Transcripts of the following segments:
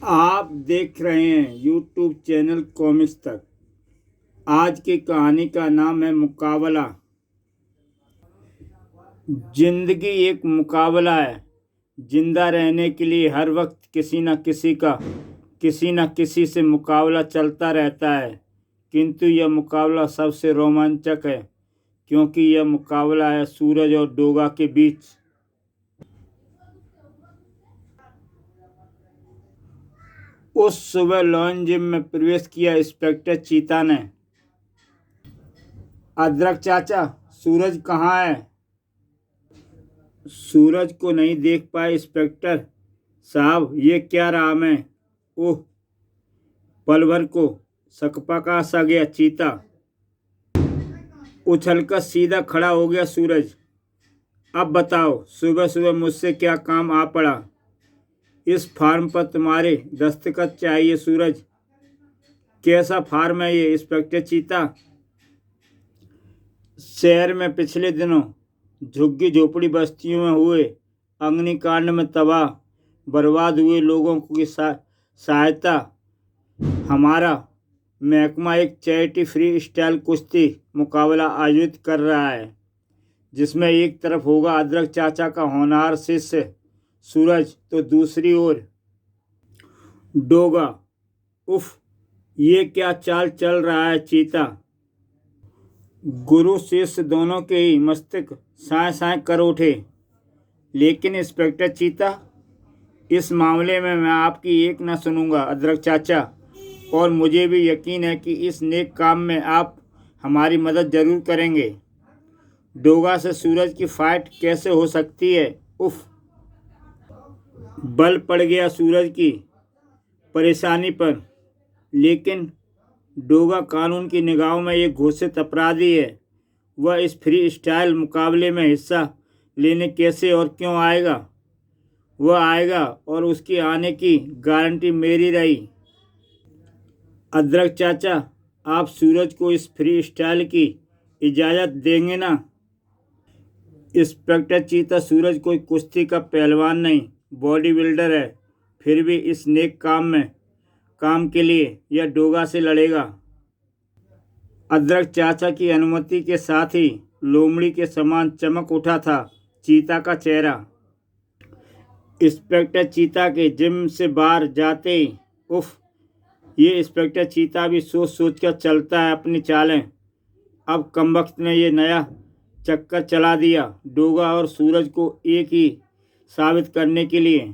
आप देख रहे हैं यूट्यूब चैनल कॉमिक्स तक। आज की कहानी का नाम है मुकाबला। जिंदगी एक मुकाबला है। जिंदा रहने के लिए हर वक्त किसी न किसी से मुकाबला चलता रहता है। किंतु यह मुकाबला सबसे रोमांचक है, क्योंकि यह मुकाबला है सूरज और डोगा के बीच। उस सुबह लॉन्च जिम में प्रवेश किया इंस्पेक्टर चीता ने। अदरक चाचा, सूरज कहाँ है? सूरज को नहीं देख पाए इंस्पेक्टर साहब। ये क्या राम है? ओह, पल भर को सकपका सा गया चीता। उछलकर सीधा खड़ा हो गया सूरज। अब बताओ, सुबह सुबह मुझसे क्या काम आ पड़ा? इस फार्म पर तुम्हारे दस्तखत चाहिए सूरज। कैसा फार्म है ये इंस्पेक्टर चीता? शहर में पिछले दिनों झुग्गी झोपड़ी बस्तियों में हुए अग्निकांड में तबाह बर्बाद हुए लोगों की सहायता हमारा महकमा एक चैरिटी फ्री स्टाइल कुश्ती मुकाबला आयोजित कर रहा है, जिसमें एक तरफ होगा अदरक चाचा का होनहार शिष्य सूरज, तो दूसरी ओर डोगा। उफ, ये क्या चाल चल रहा है चीता? गुरु शिष्य दोनों के ही मस्तिष्क साए साए कर उठे। लेकिन इंस्पेक्टर चीता, इस मामले में मैं आपकी एक न सुनूंगा अदरक चाचा, और मुझे भी यकीन है कि इस नेक काम में आप हमारी मदद जरूर करेंगे। डोगा से सूरज की फाइट कैसे हो सकती है? उफ, बल पड़ गया सूरज की परेशानी पर। लेकिन डोगा कानून की निगाहों में एक घोषित अपराधी है। वह इस फ्री स्टाइल मुकाबले में हिस्सा लेने कैसे और क्यों आएगा? वह आएगा और उसके आने की गारंटी मेरी रही। अदरक चाचा, आप सूरज को इस फ्री स्टाइल की इजाज़त देंगे ना? इंस्पेक्टर चीता, सूरज कोई कुश्ती का पहलवान नहीं, बॉडी बिल्डर है। फिर भी इस नेक काम के लिए यह डोगा से लड़ेगा। अदरक चाचा की अनुमति के साथ ही लोमड़ी के समान चमक उठा था चीता का चेहरा। इंस्पेक्टर चीता के जिम से बाहर जाते ही उफ, ये इंस्पेक्टर चीता भी सोच सोच कर चलता है अपनी चालें। अब कमबख्त ने ये नया चक्कर चला दिया डोगा और सूरज को एक ही साबित करने के लिए।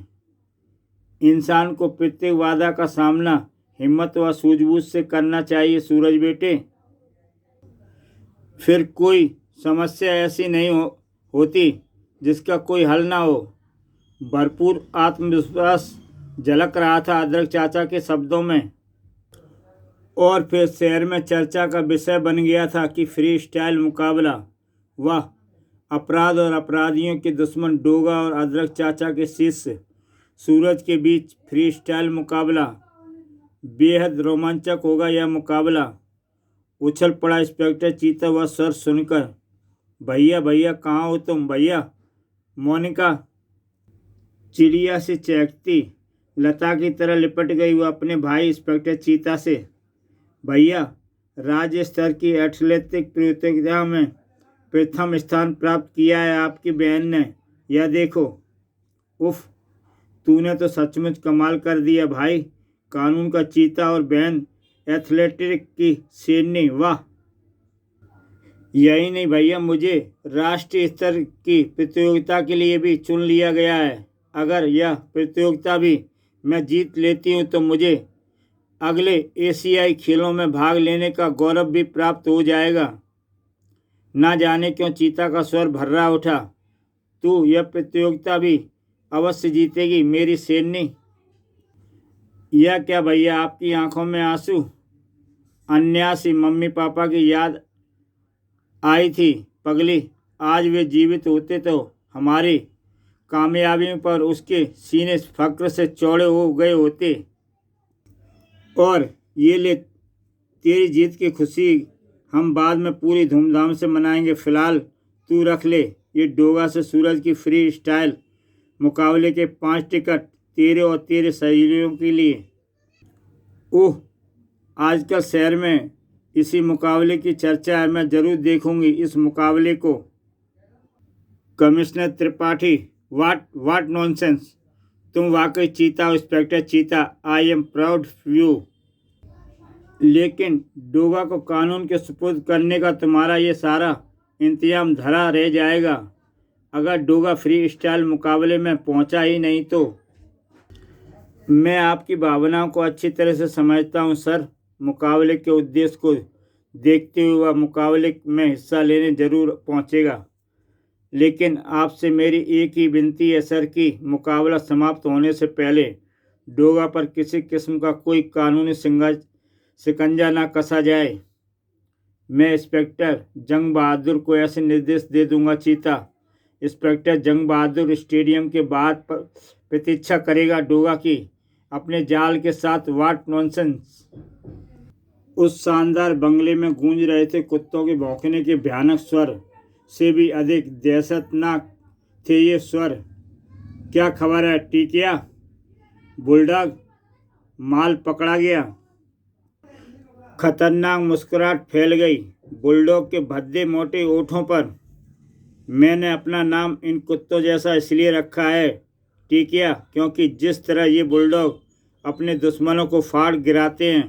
इंसान को प्रत्येक वादा का सामना हिम्मत व सूझबूझ से करना चाहिए सूरज बेटे। फिर कोई समस्या ऐसी नहीं होती जिसका कोई हल ना हो। भरपूर आत्मविश्वास झलक रहा था अदरक चाचा के शब्दों में। और फिर शहर में चर्चा का विषय बन गया था कि फ्री स्टाइल मुकाबला, वाह, अपराध और अपराधियों के दुश्मन डोगा और अदरक चाचा के शिष्य सूरज के बीच फ्री स्टाइल मुकाबला। बेहद रोमांचक होगा यह मुकाबला। उछल पड़ा इंस्पेक्टर चीता वह स्वर सुनकर। भैया भैया, कहाँ हो तुम? भैया, मोनिका चिड़िया से चहकती लता की तरह लिपट गई वह अपने भाई इंस्पेक्टर चीता से। भैया, राज्य स्तर की एथलेटिक प्रतियोगिता में प्रथम स्थान प्राप्त किया है आपकी बहन ने, यह देखो। उफ, तूने तो सचमुच कमाल कर दिया भाई। कानून का चीता और बहन एथलेटिक की शेरनी, वाह। यही नहीं भैया, मुझे राष्ट्रीय स्तर की प्रतियोगिता के लिए भी चुन लिया गया है। अगर यह प्रतियोगिता भी मैं जीत लेती हूँ तो मुझे अगले एशियाई खेलों में भाग लेने का गौरव भी प्राप्त हो जाएगा। ना जाने क्यों चीता का स्वर भर्रा उठा। तू यह प्रतियोगिता भी अवश्य जीतेगी मेरी शेरनी। यह क्या भैया, आपकी आंखों में आंसू? अन्यासी मम्मी पापा की याद आई थी पगली। आज वे जीवित होते तो हमारी कामयाबी पर उसके सीने फक्र से चौड़े हो गए होते। और ये ले, तेरी जीत की खुशी हम बाद में पूरी धूमधाम से मनाएंगे। फिलहाल तू रख ले ये डोगा से सूरज की फ्री स्टाइल मुकाबले के 5 टिकट तेरे और तेरे सहेलियों के लिए। ओह, आजकल शहर में इसी मुकाबले की चर्चा है। मैं ज़रूर देखूंगी इस मुकाबले को। कमिश्नर त्रिपाठी, वाट नॉनसेंस। तुम वाकई चीता हो इंस्पेक्टर चीता। I am proud you. लेकिन डोगा को कानून के सुपुर्द करने का तुम्हारा ये सारा इंतजाम धरा रह जाएगा अगर डोगा फ्री स्टाइल मुकाबले में पहुंचा ही नहीं तो। मैं आपकी भावनाओं को अच्छी तरह से समझता हूं सर। मुकाबले के उद्देश्य को देखते हुए वह मुकाबले में हिस्सा लेने जरूर पहुंचेगा। लेकिन आपसे मेरी एक ही विनती है सर कि मुकाबला समाप्त होने से पहले डोगा पर किसी किस्म का कोई कानूनी शिकंजा ना कसा जाए। मैं इंस्पेक्टर जंग बहादुर को ऐसे निर्देश दे दूंगा चीता। इंस्पेक्टर जंग बहादुर स्टेडियम के बाहर प्रतीक्षा करेगा डोगा की अपने जाल के साथ। वाट नॉनसेंस। उस शानदार बंगले में गूंज रहे थे कुत्तों के भौंकने के भयानक स्वर से भी अधिक दहशतनाक थे ये स्वर। क्या खबर है टिकिया? बुलडॉग माल पकड़ा गया। खतरनाक मुस्कुराहट फैल गई बुलडॉग के भद्दे मोटे ओठों पर। मैंने अपना नाम इन कुत्तों जैसा इसलिए रखा है टिकिया, क्योंकि जिस तरह ये बुलडॉग अपने दुश्मनों को फाड़ गिराते हैं,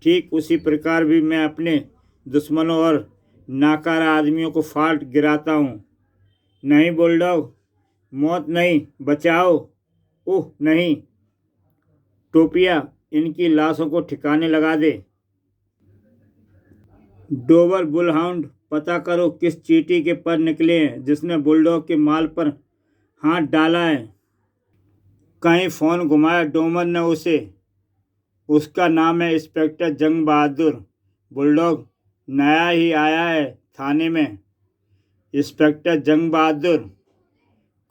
ठीक उसी प्रकार भी मैं अपने दुश्मनों और नाकारा आदमियों को फाड़ गिराता हूँ। नहीं बुलडॉग, मौत नहीं, बचाओ। ओह नहीं टोपिया, इनकी लाशों को ठिकाने लगा दे। डोबर बुलहाउंड, पता करो किस चींटी के पर निकले हैं जिसने बुलडॉग के माल पर हाथ डाला है। कहीं फ़ोन घुमाया डोमर ने उसे। उसका नाम है इंस्पेक्टर जंग बहादुर। बुलडॉग नया ही आया है थाने में। इंस्पेक्टर जंग बहादुर।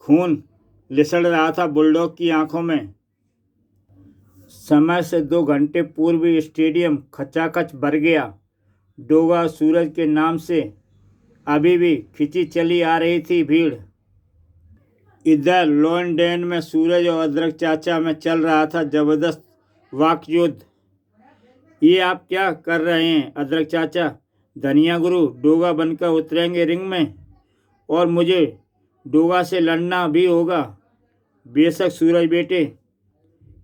खून लिसड़ रहा था बुलडॉग की आंखों में। समय से 2 घंटे पूर्व स्टेडियम खचाखच भर गया। डोगा सूरज के नाम से अभी भी खिंची चली आ रही थी भीड़। इधर लॉन्डेन में सूरज और अदरक चाचा में चल रहा था जबरदस्त वाकयुद्ध। ये आप क्या कर रहे हैं अदरक चाचा? धनिया गुरु डोगा बनकर उतरेंगे रिंग में और मुझे डोगा से लड़ना भी होगा। बेशक सूरज बेटे,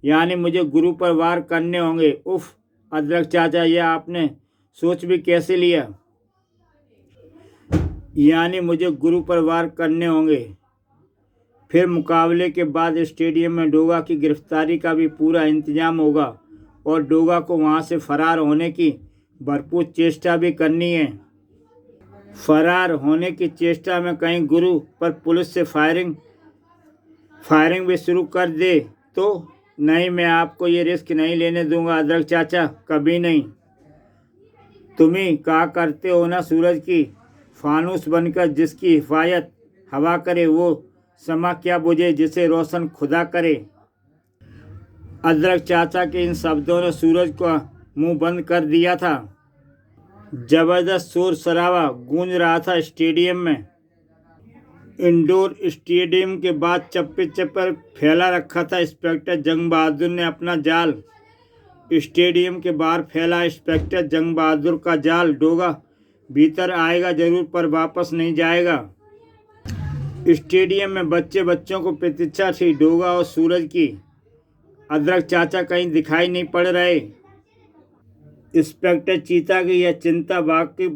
यानी मुझे गुरु पर वार करने होंगे। उफ अदरक चाचा, यह आपने सोच भी कैसे लिया? यानी मुझे गुरु पर वार करने होंगे। फिर मुकाबले के बाद स्टेडियम में डोगा की गिरफ्तारी का भी पूरा इंतजाम होगा और डोगा को वहां से फरार होने की भरपूर चेष्टा भी करनी है। फरार होने की चेष्टा में कहीं गुरु पर पुलिस से फायरिंग भी शुरू कर दे तो? नहीं, मैं आपको ये रिस्क नहीं लेने दूंगा अदरक चाचा, कभी नहीं। तुम ही कहा करते हो ना सूरज की फानूस बनकर जिसकी हिफाजत हवा करे वो समा क्या बुझे जिसे रोशन खुदा करे। अदरक चाचा के इन शब्दों ने सूरज का मुंह बंद कर दिया था। जबरदस्त शोर शराबा गूंज रहा था स्टेडियम में। इंडोर स्टेडियम के बाद चप्पे चप्पर फैला रखा था। इंस्पेक्टर जंग बहादुर ने अपना जाल स्टेडियम के बाहर फैला। इंस्पेक्टर जंग बहादुर का जाल। डोगा भीतर आएगा जरूर पर वापस नहीं जाएगा। स्टेडियम में बच्चों को प्रतीक्षा थी डोगा और सूरज की। अदरक चाचा कहीं दिखाई नहीं पड़ रहे। इंस्पेक्टर चीता की यह चिंता वाकई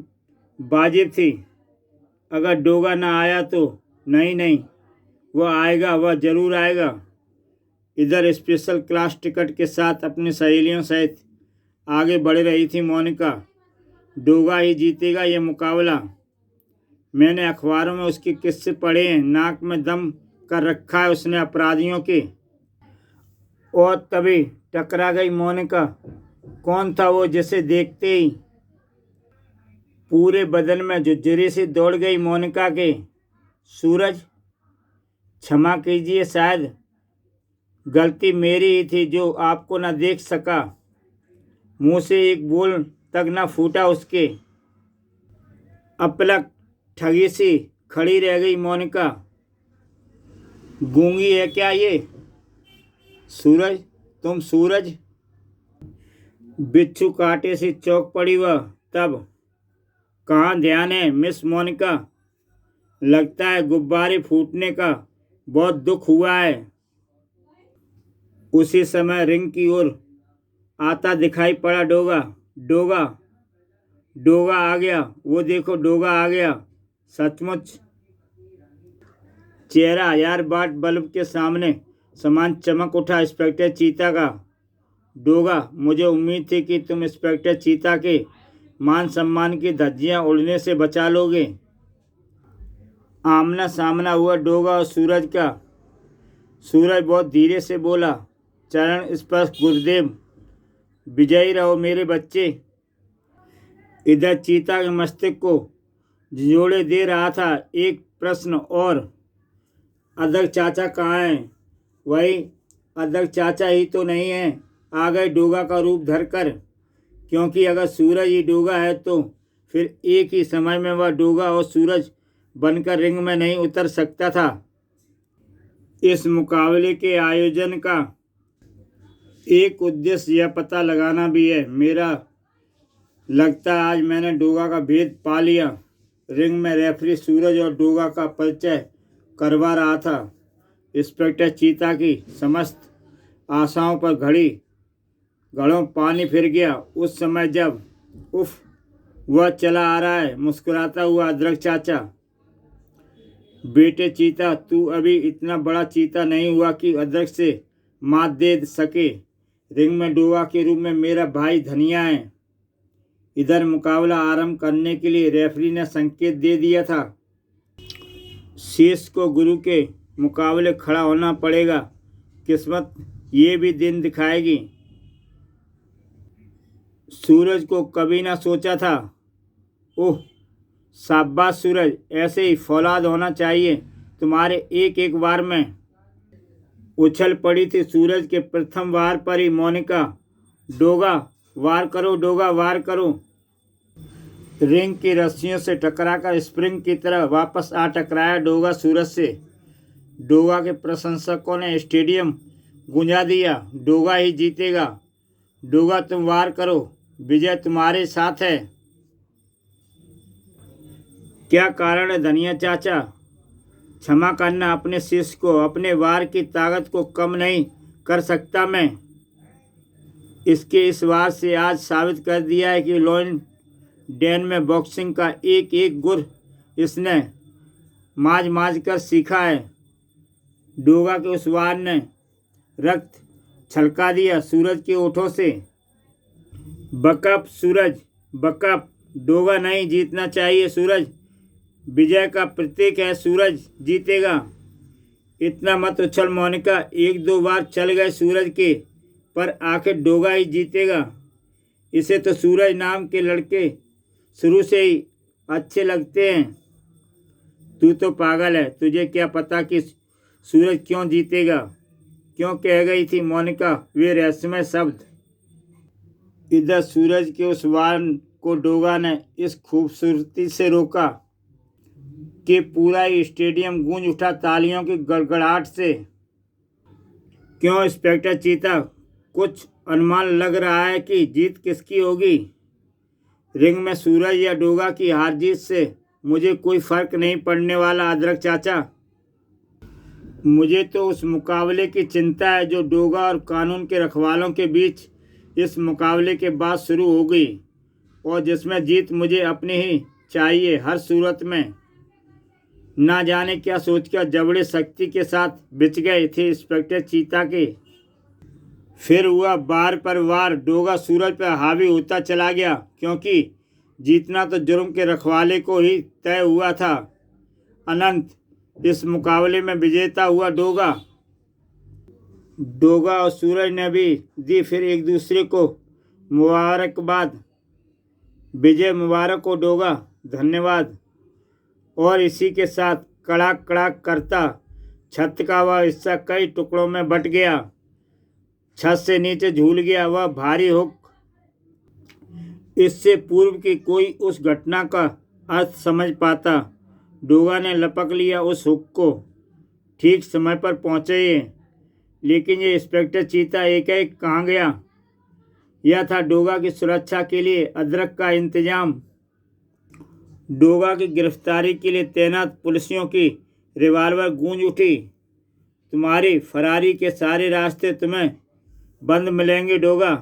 वाजिब थी। अगर डोगा ना आया तो? नहीं, वह आएगा, वह जरूर आएगा। इधर स्पेशल क्लास टिकट के साथ अपनी सहेलियों सहित आगे बढ़ रही थी मोनिका। डोगा ही जीतेगा ये मुकाबला। मैंने अखबारों में उसके किस्से पढ़े हैं। नाक में दम कर रखा है उसने अपराधियों के। और तभी टकरा गई मोनिका। कौन था वो जिसे देखते ही पूरे बदन में झुरझुरी सी दौड़ गई मोनिका के? सूरज। क्षमा कीजिए, शायद गलती मेरी ही थी जो आपको न देख सका। मुंह से एक बोल तक न फूटा उसके। अपलक ठगी सी खड़ी रह गई मोनिका। गूंगी है क्या ये? सूरज, तुम सूरज। बिच्छू कांटे से चौंक पड़ी वह। तब कहाँ ध्यान है मिस मोनिका, लगता है गुब्बारे फूटने का बहुत दुख हुआ है। उसी समय रिंग की ओर आता दिखाई पड़ा डोगा। डोगा, डोगा आ गया, वो देखो डोगा आ गया। सचमुच चेहरा यार बाट बल्ब के सामने समान चमक उठा इंस्पेक्टर चीता का। डोगा, मुझे उम्मीद थी कि तुम इंस्पेक्टर चीता के मान सम्मान की धज्जियां उड़ने से बचा लोगे। आमना सामना हुआ डोगा और सूरज का। सूरज बहुत धीरे से बोला, चरण स्पर्श गुरुदेव, विजयी रहो मेरे बच्चे। इधर चीता के मस्तिष्क को झिझोड़े दे रहा था एक प्रश्न और, अध्यक्ष चाचा कहाँ हैं? वही अध्यक्ष चाचा ही तो नहीं है, आ गए डोगा का रूप धरकर। क्योंकि अगर सूरज ही डोगा है तो फिर एक ही समय में वह डोगा और सूरज बनकर रिंग में नहीं उतर सकता था। इस मुकाबले के आयोजन का एक उद्देश्य यह पता लगाना भी है। मेरा लगता है आज मैंने डोगा का भेद पा लिया। रिंग में रेफरी सूरज और डोगा का परिचय करवा रहा था। इंस्पेक्टर चीता की समस्त आशाओं पर घड़ों पानी फिर गया। उस समय जब उफ वह चला आ रहा है मुस्कुराता हुआ अध्यक्ष चाचा। बेटे चीता, तू अभी इतना बड़ा चीता नहीं हुआ कि अध्यक्ष से मात दे सके। रिंग में डोगा के रूप में मेरा भाई धनिया है। इधर मुकाबला आरंभ करने के लिए रेफरी ने संकेत दे दिया था। शेष को गुरु के मुकाबले खड़ा होना पड़ेगा। किस्मत ये भी दिन दिखाएगी। सूरज को कभी ना सोचा था। ओह शाबाश सूरज, ऐसे ही फौलाद होना चाहिए तुम्हारे एक एक वार में। उछल पड़ी थी सूरज के प्रथम वार पर ही मोनिका। डोगा वार करो, डोगा वार करो। रिंग की रस्सियों से टकराकर स्प्रिंग की तरह वापस आ टकराया डोगा सूरज से। डोगा के प्रशंसकों ने स्टेडियम गूंजा दिया। डोगा ही जीतेगा। डोगा तुम वार करो, विजय तुम्हारे साथ है। क्या कारण है धनिया चाचा? क्षमा करना अपने शिष्य को, अपने वार की ताकत को कम नहीं कर सकता मैं। इसके इस वार से आज साबित कर दिया है कि लॉयन डेन में बॉक्सिंग का एक एक गुर इसने माज कर सीखा है। डोगा के उस वार ने रक्त छलका दिया सूरज के ओठों से। बकअप सूरज, बकअप। डोगा नहीं जीतना चाहिए सूरज, विजय का प्रतीक है, सूरज जीतेगा। इतना मत उछल मोनिका, एक दो बार चल गए सूरज के, पर आखिर डोगा ही जीतेगा। इसे तो सूरज नाम के लड़के शुरू से ही अच्छे लगते हैं। तू तो पागल है, तुझे क्या पता कि सूरज क्यों जीतेगा? क्यों कह गई थी मोनिका वे रहस्यमय शब्द। इधर सूरज के उस वार को डोगा ने इस खूबसूरती से रोका कि पूरा ही स्टेडियम गूंज उठा तालियों की गड़गड़ाहट से। क्यों इंस्पेक्टर चीता, कुछ अनुमान लग रहा है कि जीत किसकी होगी? रिंग में सूरज या डोगा की हार जीत से मुझे कोई फर्क नहीं पड़ने वाला अदरक चाचा। मुझे तो उस मुकाबले की चिंता है जो डोगा और कानून के रखवालों के बीच इस मुकाबले के बाद शुरू हो गई, और जिसमें जीत मुझे अपनी ही चाहिए हर सूरत में। ना जाने क्या सोचकर जबड़े शक्ति के साथ बिछ गए थे इंस्पेक्टर चीता के। फिर हुआ बार पर वार। डोगा सूरज पर हावी होता चला गया, क्योंकि जीतना तो जुर्म के रखवाले को ही तय हुआ था। अनंत इस मुकाबले में विजेता हुआ डोगा। डोगा और सूरज ने भी दी फिर एक दूसरे को मुबारकबाद। विजय मुबारक हो डोगा, धन्यवाद। और इसी के साथ कड़ाक कड़ाक करता छत का वह हिस्सा कई टुकड़ों में बट गया। छत से नीचे झूल गया वह भारी हुक। इससे पूर्व की कोई उस घटना का अर्थ समझ पाता। डोगा ने लपक लिया उस हुक को। ठीक समय पर पहुँचे ये। लेकिन ये इंस्पेक्टर चीता एकाएक कहाँ गया? यह था डोगा की सुरक्षा के लिए अदरक का इंतजाम। डोगा की गिरफ्तारी के लिए तैनात पुलिसियों की रिवाल्वर गूंज उठी। तुम्हारी फरारी के सारे रास्ते तुम्हें बंद मिलेंगे डोगा।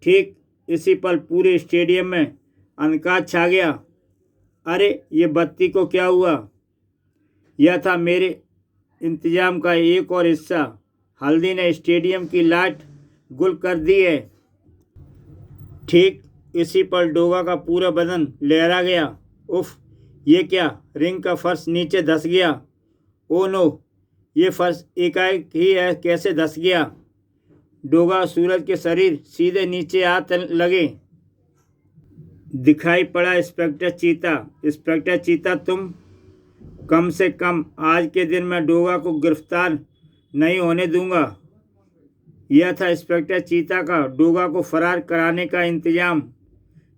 ठीक इसी पल पूरे स्टेडियम में अंधकार छा गया। अरे ये बत्ती को क्या हुआ? यह था मेरे इंतजाम का एक और हिस्सा। हल्दी ने स्टेडियम की लाइट गुल कर दी है। ठीक इसी पर डोगा का पूरा बदन लहरा गया। उफ, ये क्या? रिंग का फर्श नीचे धंस गया। ओ नो, ये फर्श एकाएक ही कैसे धंस गया? डोगा सूरज के शरीर सीधे नीचे आते लगे। दिखाई पड़ा इंस्पेक्टर चीता। इंस्पेक्टर चीता, तुम? कम से कम आज के दिन मैं डोगा को गिरफ्तार नहीं होने दूंगा। यह था इंस्पेक्टर चीता का डोगा को फरार कराने का इंतजाम।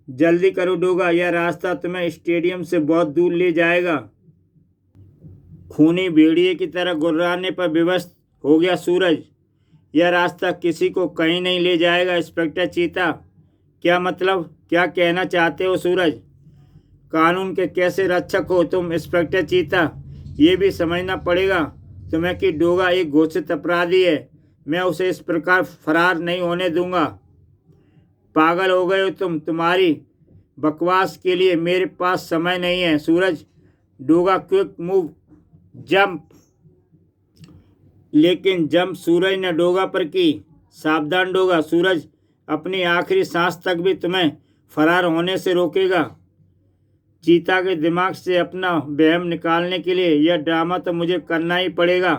जल्दी करो डोगा, यह रास्ता तुम्हें स्टेडियम से बहुत दूर ले जाएगा। खूनी भेड़िए की तरह गुर्राने पर विवश हो गया सूरज। यह रास्ता किसी को कहीं नहीं ले जाएगा इंस्पेक्टर चीता। क्या मतलब? क्या कहना चाहते हो सूरज? कानून के कैसे रक्षक हो तुम इंस्पेक्टर चीता? ये भी समझना पड़ेगा तुम्हें कि डोगा एक घोषित अपराधी है। मैं उसे इस प्रकार फरार नहीं होने दूंगा। पागल हो गए हो तुम? तुम्हारी बकवास के लिए मेरे पास समय नहीं है सूरज। Doga, quick move, jump. लेकिन जंप सूरज ने डोगा पर की। सावधान डोगा, सूरज अपनी आखिरी सांस तक भी तुम्हें फरार होने से रोकेगा। चीता के दिमाग से अपना वहम निकालने के लिए यह ड्रामा तो मुझे करना ही पड़ेगा।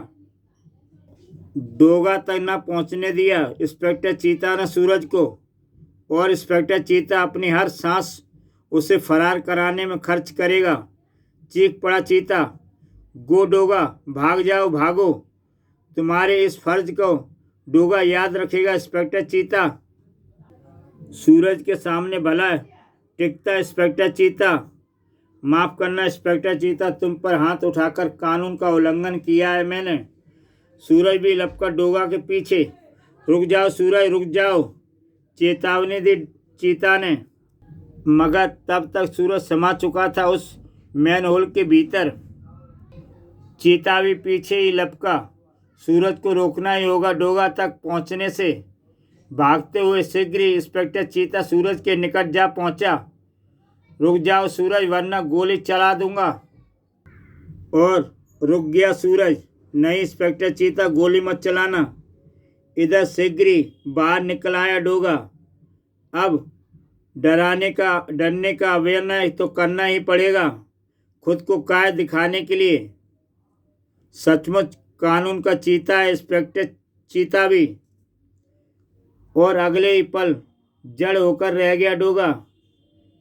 डोगा तक न पहुंचने दिया इंस्पेक्टर चीता ने सूरज को, और इंस्पेक्टर चीता अपनी हर सांस उसे फरार कराने में खर्च करेगा। चीख पड़ा चीता, गो डोगा, भाग जाओ, भागो। तुम्हारे इस फर्ज को डोगा याद रखेगा इंस्पेक्टर चीता। सूरज के सामने भला टिकता इंस्पेक्टर चीता। माफ़ करना इंस्पेक्टर चीता, तुम पर हाथ उठाकर कानून का उल्लंघन किया है मैंने। सूरज भी लपका डोगा के पीछे। रुक जाओ सूरज, रुक जाओ, चेतावनी दी चीता ने। मगर तब तक सूरज समा चुका था उस मैनहोल के भीतर। चीता भी पीछे ही लपका। सूरज को रोकना ही होगा डोगा तक पहुंचने से। भागते हुए शीघ्र ही इंस्पेक्टर चीता सूरज के निकट जा पहुंचा। रुक जाओ सूरज, वरना गोली चला दूंगा। और रुक गया सूरज। नहीं इंस्पेक्टर चीता, गोली मत चलाना। इधर शीघ्र ही बाहर निकल आया डोगा। अब डरने का अभिनय तो करना ही पड़ेगा खुद को कायर दिखाने के लिए। सचमुच कानून का चीता है इंस्पेक्टर चीता भी। और अगले ही पल जड़ होकर रह गया डोगा।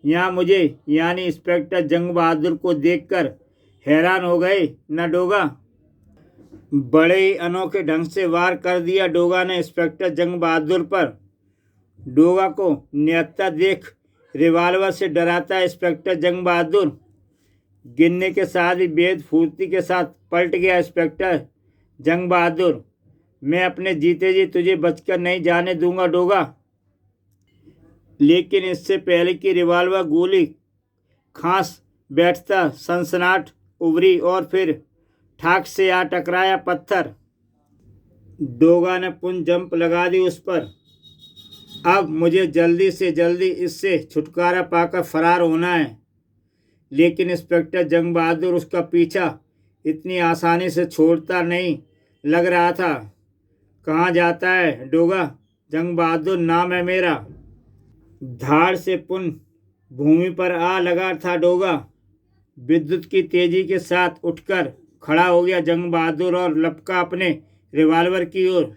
यहाँ मुझे यानी इंस्पेक्टर जंग बहादुर को देखकर हैरान हो गए न डोगा? बड़े ही अनोखे ढंग से वार कर दिया डोगा ने इंस्पेक्टर जंग बहादुर पर। डोगा को निहत्था देख रिवाल्वर से डराता इंस्पेक्टर जंग बहादुर गिरने के साथ ही बेहद फुर्ती के साथ पलट गया। इंस्पेक्टर जंग बहादुर, मैं अपने जीते जी तुझे बचकर नहीं जाने दूंगा डोगा। लेकिन इससे पहले कि रिवाल्वर गोली खांस बैठता सनसनाहट उभरी और फिर ठाक से आ टकराया पत्थर। डोगा ने पुनः जंप लगा दी उस पर। अब मुझे जल्दी से जल्दी इससे छुटकारा पाकर फरार होना है। लेकिन इंस्पेक्टर जंग बहादुर उसका पीछा इतनी आसानी से छोड़ता नहीं लग रहा था। कहाँ जाता है डोगा? जंग बहादुर नाम है मेरा। धाड़ से पुनः भूमि पर आ लगा था डोगा। विद्युत की तेजी के साथ उठकर खड़ा हो गया जंग बहादुर और लपका अपने रिवाल्वर की ओर।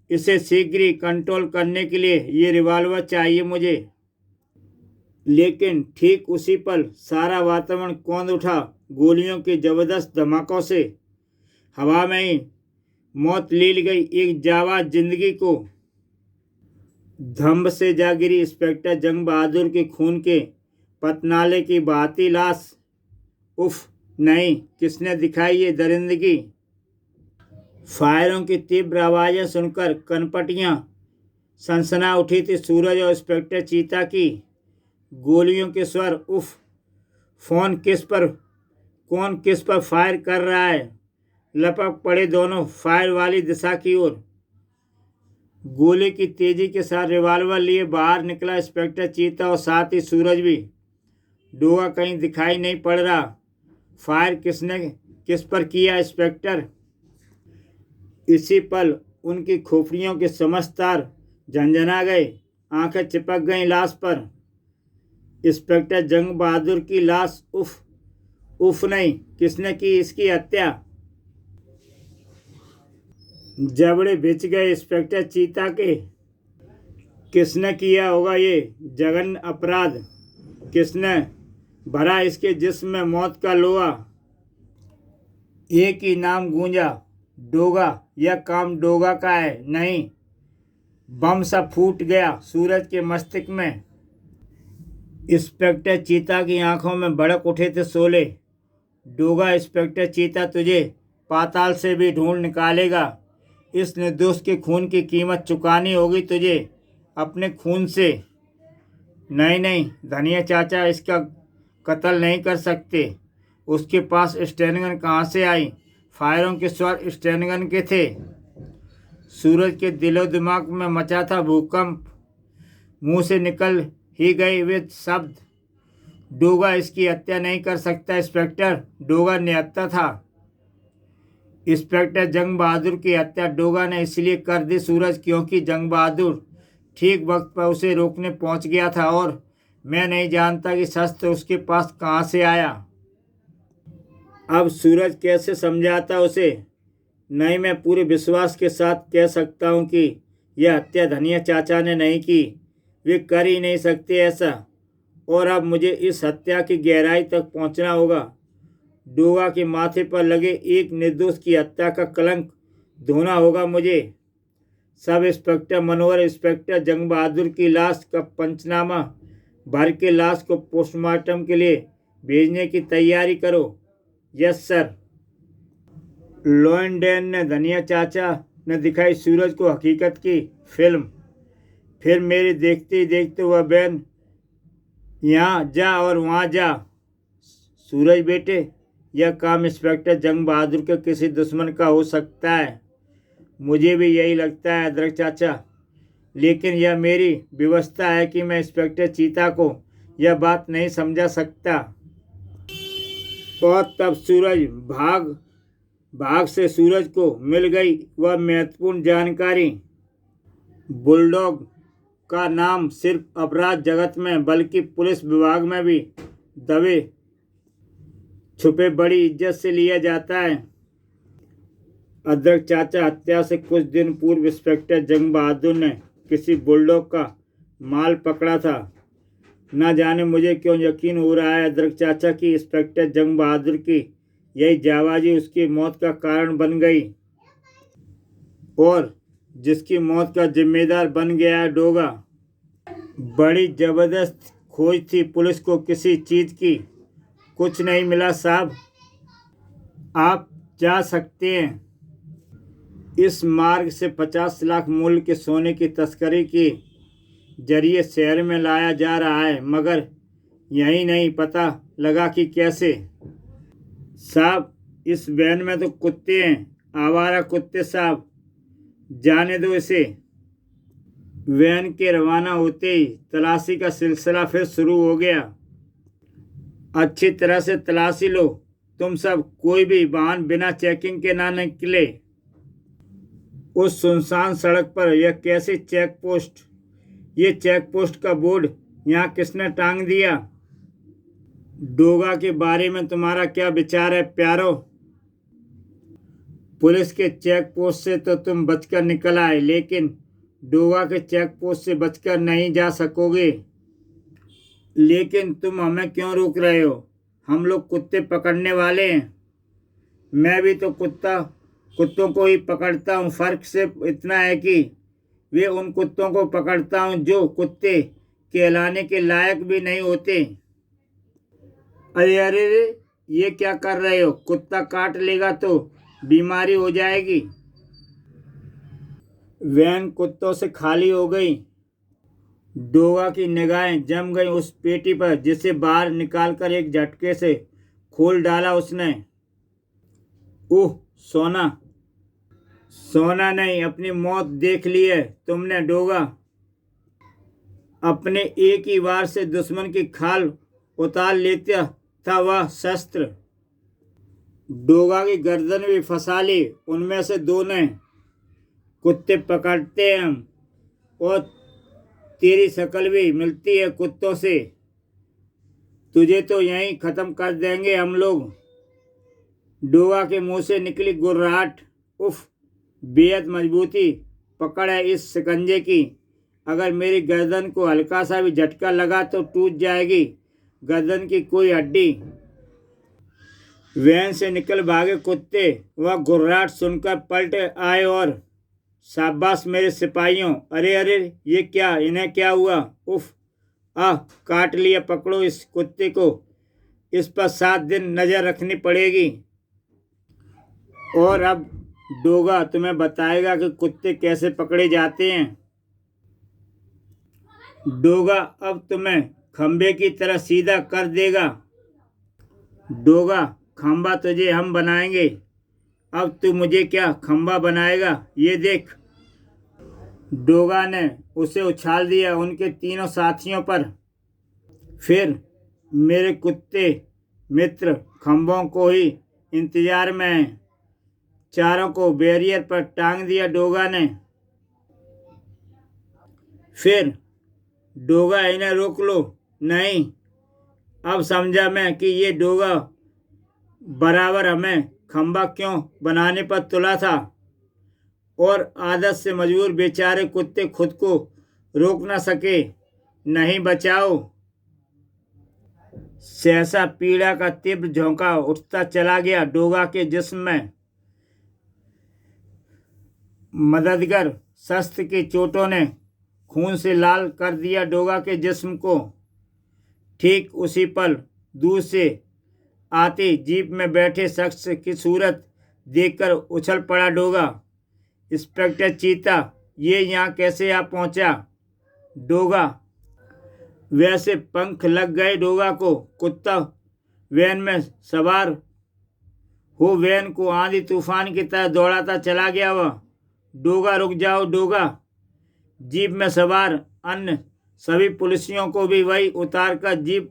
इसे शीघ्र ही कंट्रोल करने के लिए ये रिवाल्वर चाहिए मुझे। लेकिन ठीक उसी पल सारा वातावरण कौंध उठा गोलियों के जबरदस्त धमाकों से। हवा में ही मौत लील गई एक जाबाज जिंदगी को। धम्ब से जा गिरी इंस्पेक्टर जंग बहादुर के खून के पतनाले की बहती लाश। उफ नहीं, किसने दिखाई ये दरिंदगी? फायरों की तीव्र आवाज़ें सुनकर कनपटियां सनसना उठी थी। सूरज और इंस्पेक्टर चीता की गोलियों के स्वर। उफ, कौन किस पर फायर कर रहा है? लपक पड़े दोनों फायर वाली दिशा की ओर। गोली की तेजी के साथ रिवॉल्वर लिए बाहर निकला इंस्पेक्टर चीता और साथ ही सूरज भी। डोगा कहीं दिखाई नहीं पड़ रहा। फायर किसने किस पर किया इंस्पेक्टर? इसी पल उनकी खोपड़ियों के समस्त तार झंझना गए। आंखें चिपक गईं लाश पर। इंस्पेक्टर जंग बहादुर की लाश। उफ नहीं, किसने की इसकी हत्या? जबड़े भिज गए इंस्पेक्टर चीता के। किसने किया होगा ये जघन्य अपराध? किसने भरा इसके जिस्म में मौत का लोहा? एक ही नाम गूंजा, डोगा। यह काम डोगा का है। नहीं, बम सा फूट गया सूरज के मस्तिष्क में। इंस्पेक्टर चीता की आंखों में भड़क उठे थे शोले। डोगा, इंस्पेक्टर चीता तुझे पाताल से भी ढूंढ निकालेगा। इस निर्दोष के खून की कीमत चुकानी होगी तुझे अपने खून से। नहीं, धनिया चाचा इसका कत्ल नहीं कर सकते। उसके पास स्टेनगन कहाँ से आई? फायरों के स्वर स्टेनगन के थे। सूरज के दिलो दिमाग में मचा था भूकंप। मुंह से निकल ही गए वे शब्द। डोगा इसकी हत्या नहीं कर सकता इंस्पेक्टर। डोगा निहत्था था। इंस्पेक्टर जंग बहादुर की हत्या डोगा ने इसलिए कर दी सूरज, क्योंकि जंग बहादुर ठीक वक्त पर उसे रोकने पहुंच गया था और मैं नहीं जानता कि शस्त्र उसके पास कहाँ से आया। अब सूरज कैसे समझाता उसे? नहीं, मैं पूरे विश्वास के साथ कह सकता हूँ कि यह हत्या धनिया चाचा ने नहीं की। वे कर ही नहीं सकते ऐसा। और अब मुझे इस हत्या की गहराई तक पहुँचना होगा। डोगा के माथे पर लगे एक निर्दोष की हत्या का कलंक धोना होगा मुझे। सब इंस्पेक्टर मनोहर, इंस्पेक्टर जंग बहादुर की लाश का पंचनामा भर के लाश को पोस्टमार्टम के लिए भेजने की तैयारी करो। Yes sir. लोएंडेन ने धनिया चाचा ने दिखाई सूरज को हकीकत की फिल्म। फिर मेरे देखते ही देखते वह बहन, यहाँ जा और वहाँ जा। सूरज बेटे, यह काम इंस्पेक्टर जंग बहादुर के किसी दुश्मन का हो सकता है। मुझे भी यही लगता है अदरक चाचा, लेकिन यह मेरी व्यवस्था है कि मैं इंस्पेक्टर चीता को यह बात नहीं समझा सकता। और तब सूरज भाग से सूरज को मिल गई वह महत्वपूर्ण जानकारी। बुलडॉग का नाम सिर्फ अपराध जगत में बल्कि पुलिस विभाग में भी दबे छुपे बड़ी इज्जत से लिया जाता है। अदरक चाचा, हत्या से कुछ दिन पूर्व इंस्पेक्टर जंग बहादुर ने किसी बुलडॉग का माल पकड़ा था। न जाने मुझे क्यों यकीन हो रहा है अदरक चाचा की इंस्पेक्टर जंग बहादुर की यही जाबाजी उसकी मौत का कारण बन गई, और जिसकी मौत का जिम्मेदार बन गया है डोगा। बड़ी जबरदस्त खोज थी पुलिस को किसी चीज़ की। कुछ नहीं मिला साहब। आप जा सकते हैं। इस मार्ग से 50 लाख मूल्य के सोने की तस्करी के जरिए शहर में लाया जा रहा है, मगर यही नहीं पता लगा कि कैसे। साहब, इस वैन में तो कुत्ते हैं, आवारा कुत्ते साहब। जाने दो इसे। वैन के रवाना होते ही तलाशी का सिलसिला फिर शुरू हो गया। अच्छी तरह से तलाशी लो तुम सब, कोई भी वाहन बिना चेकिंग के ना निकले। उस सुनसान सड़क पर यह कैसी चेक पोस्ट? ये चेक पोस्ट का बोर्ड यहाँ किसने टांग दिया? डोगा के बारे में तुम्हारा क्या विचार है प्यारो? पुलिस के चेक पोस्ट से तो तुम बचकर निकल आए, लेकिन डोगा के चेक पोस्ट से बचकर नहीं जा सकोगे। लेकिन तुम हमें क्यों रोक रहे हो? हम लोग कुत्ते पकड़ने वाले हैं। मैं भी तो कुत्तों को ही पकड़ता हूँ। फर्क सिर्फ इतना है कि वे उन कुत्तों को पकड़ता हूँ जो कुत्ते कहलाने के लायक भी नहीं होते। अरे, ये क्या कर रहे हो? कुत्ता काट लेगा तो बीमारी हो जाएगी। वैन कुत्तों से खाली हो गई। डोगा की निगाहें जम गई उस पेटी पर, जिसे बाहर निकालकर एक झटके से खोल डाला उसने। ओह, सोना। सोना नहीं, अपनी मौत देख ली है तुमने डोगा। अपने एक ही वार से दुश्मन की खाल उतार लेता था वह शस्त्र। डोगा की गर्दन भी फंसा ली उनमें से दो ने। कुत्ते पकड़ते हैं हम, और तेरी शक्ल भी मिलती है कुत्तों से। तुझे तो यहीं खत्म कर देंगे हम लोग। डोगा के मुंह से निकली गुर्राहट। उफ, बेहद मजबूती पकड़ है इस शिकंजे की। अगर मेरी गर्दन को हल्का सा भी झटका लगा तो टूट जाएगी गर्दन की कोई हड्डी। वैन से निकल भागे कुत्ते। वह गुर्राहट सुनकर पलट आए और शाबाश मेरे सिपाहियों। अरे अरे, ये क्या, इन्हें क्या हुआ? उफ, काट लिया। पकड़ो इस कुत्ते को, इस पर 7 दिन नजर रखनी पड़ेगी। और अब डोगा तुम्हें बताएगा कि कुत्ते कैसे पकड़े जाते हैं। डोगा अब तुम्हें खंबे की तरह सीधा कर देगा। डोगा, खंबा तुझे हम बनाएंगे। अब तू मुझे क्या खंबा बनाएगा, ये देख। डोगा ने उसे उछाल दिया उनके तीनों साथियों पर। फिर मेरे कुत्ते मित्र खंभों को ही इंतजार में हैं। चारों को बैरियर पर टांग दिया डोगा ने। फिर डोगा, इन्हें रोक लो। नहीं, अब समझा मैं कि ये डोगा बराबर हमें खंबा क्यों बनाने पर तुला था। और आदत से मजबूर बेचारे कुत्ते खुद को रोक न सके। नहीं, बचाओ। सहसा पीड़ा का तीव्र झोंका उठता चला गया डोगा के जिस्म में। मददगार शस्त्र की चोटों ने खून से लाल कर दिया डोगा के जिस्म को। ठीक उसी पल दूर से आती जीप में बैठे शख्स की सूरत देखकर उछल पड़ा डोगा। इंस्पेक्टर चीता, ये यहाँ कैसे आ पहुंचा? डोगा, वैसे पंख लग गए डोगा को। कुत्ता वैन में सवार हो वैन को आंधी तूफान की तरह दौड़ाता चला गया। वह, डोगा रुक जाओ डोगा। जीप में सवार अन्य सभी पुलिसियों को भी वही उतार कर जीप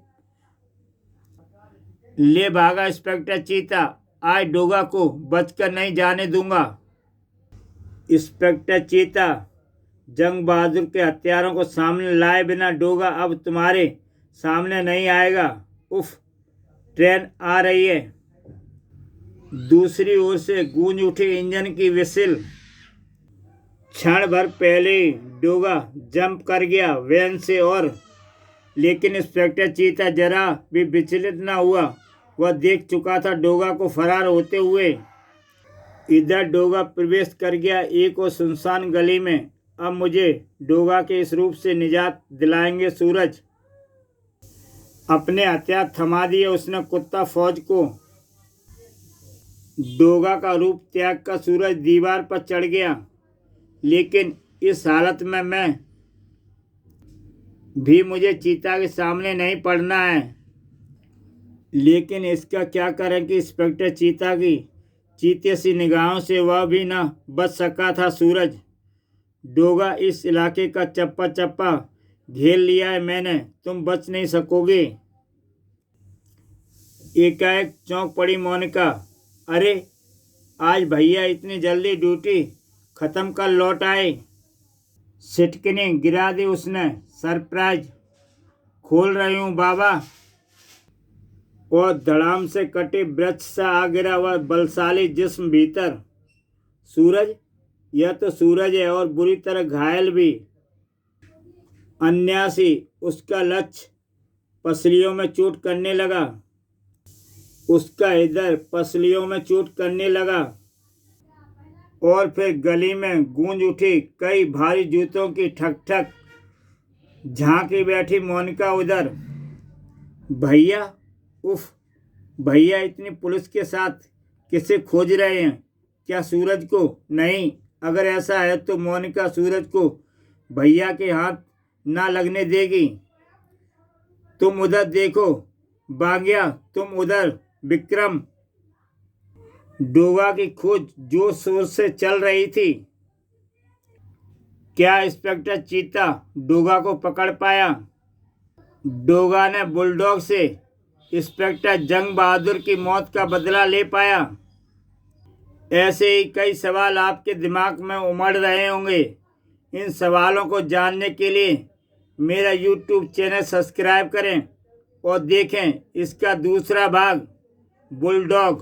ले भागा इंस्पेक्टर चीता। आज डोगा को बचकर नहीं जाने दूंगा। इंस्पेक्टर चीता, जंग बहादुर के हथियारों को सामने लाए बिना डोगा अब तुम्हारे सामने नहीं आएगा। उफ, ट्रेन आ रही है। दूसरी ओर से गूंज उठी इंजन की विसिल। क्षण भर पहले ही डोगा जंप कर गया वैन से, और लेकिन इंस्पेक्टर चीता जरा भी विचलित न हुआ। वह देख चुका था डोगा को फरार होते हुए। इधर डोगा प्रवेश कर गया एक और सुनसान गली में। अब मुझे डोगा के इस रूप से निजात दिलाएंगे सूरज। अपने हथियार थमा दिए उसने कुत्ता फौज को। डोगा का रूप त्याग कर सूरज दीवार पर चढ़ गया। लेकिन इस हालत में मैं भी मुझे चीता के सामने नहीं पड़ना है। लेकिन इसका क्या करें कि इंस्पेक्टर चीता की चीते सी निगाहों से वह भी न बच सका था सूरज। डोगा, इस इलाके का चप्पा चप्पा घेर लिया है मैंने, तुम बच नहीं सकोगे। एकाएक चौंक पड़ी मोनिका। अरे, आज भैया इतनी जल्दी ड्यूटी खत्म कर लौट आए। सिटकिनी गिरा दी उसने। सरप्राइज, खोल रही हूँ बाबा। और धड़ाम से कटे वृक्ष सा आ गिरा वह बलशाली जिस्म भीतर। सूरज, यह तो सूरज है, और बुरी तरह घायल भी। अन्यासी उसका लक्ष्य पसलियों में चोट करने लगा। उसका इधर पसलियों में चोट करने लगा। और फिर गली में गूंज उठी कई भारी जूतों की ठक ठक। झांकी बैठी मोनिका उधर। भैया, उफ, भैया इतनी पुलिस के साथ किसे खोज रहे हैं? क्या सूरज को? नहीं, अगर ऐसा है तो मोनिका सूरज को भैया के हाथ ना लगने देगी। तुम उधर देखो बांग्या, तुम उधर विक्रम। डोगा की खोज जोर शोर से चल रही थी। क्या इंस्पेक्टर चीता डोगा को पकड़ पाया? डोगा ने बुलडॉग से इंस्पेक्टर जंग बहादुर की मौत का बदला ले पाया? ऐसे ही कई सवाल आपके दिमाग में उमड़ रहे होंगे। इन सवालों को जानने के लिए मेरा YouTube चैनल सब्सक्राइब करें और देखें इसका दूसरा भाग, बुलडॉग।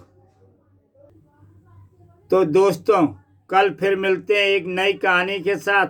तो दोस्तों, कल फिर मिलते हैं एक नई कहानी के साथ।